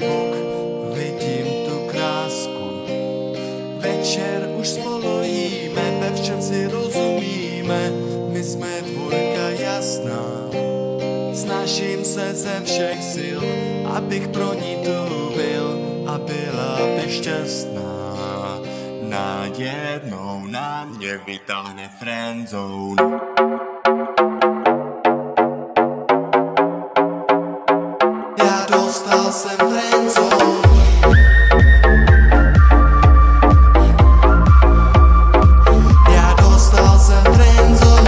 Facebook, vidím tu krásku. Večer už spolu jíme, ve všem si rozumíme. My jsme dvojka jasná. Snažím se ze všech sil, abych pro ní tu byl a byla by šťastná. Najednou na mě vytáhne friendzone. Já dostal jsem friendzone. Já dostal jsem friendzone.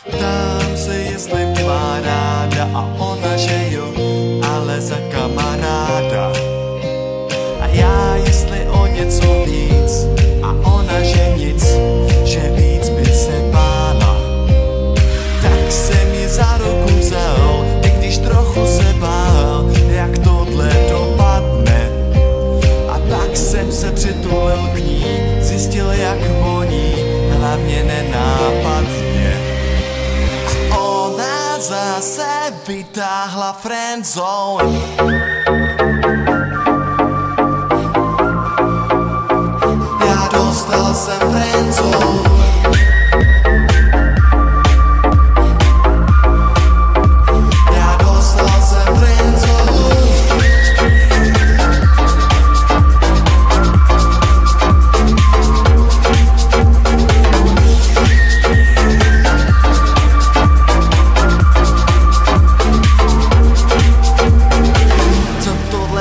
Ptám se, jestli mě má ráda a ona, že jo, ale za kamaráda. A já, jestli o něco víc a ona, že nic, že víc by se bála. Tak jsem ji za ruku vzal, i když trochu se bál, jak tohle dopadne. A pak jsem se přitulil k ní, zjistil, jak voní, hlavně nenápadně. Ona zase vytáhla friendzone. Já dostal jsem friendzone. Já dostal jsem friendzone.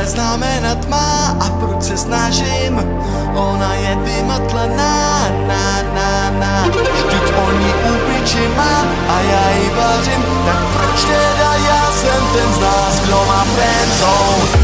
Znamenat má a proč se snažím? Ona je vymotlená, vždyť o ní úpiči má a já ji vařím. Tak proč teda já jsem ten z nás, kdo má friendzone?